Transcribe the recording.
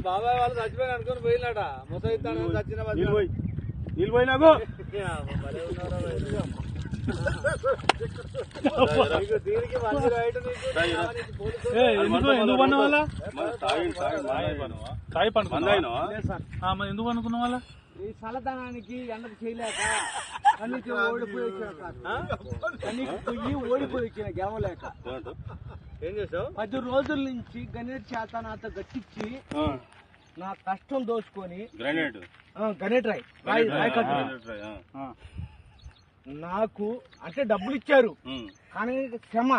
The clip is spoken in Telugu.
బాబాయ్ వాళ్ళు చచ్చిపోయి అనుకుని పోయినాడ ముసైతాను చచ్చిన నీళ్ళు పోయినాకు దీనికి మంచి రైట్ ఎందుకు పన్న వాళ్ళ ఎందుకు అనుకున్న వాళ్ళ ఈ చల్లదనానికి ఎండకు చేయలేక కన్నీకి ఓడిపోయి వచ్చిన కన్నీకి పొయ్యి ఓడిపోయి వచ్చిన గెవలేక ఏం చేసావు 10 రోజుల నుంచి గణేట్ చేత నాతో గట్టించి నా కష్టం దోచుకొని గణేట్ రాయ్ నాకు అంటే డబ్బులు ఇచ్చారు కానీ క్షమ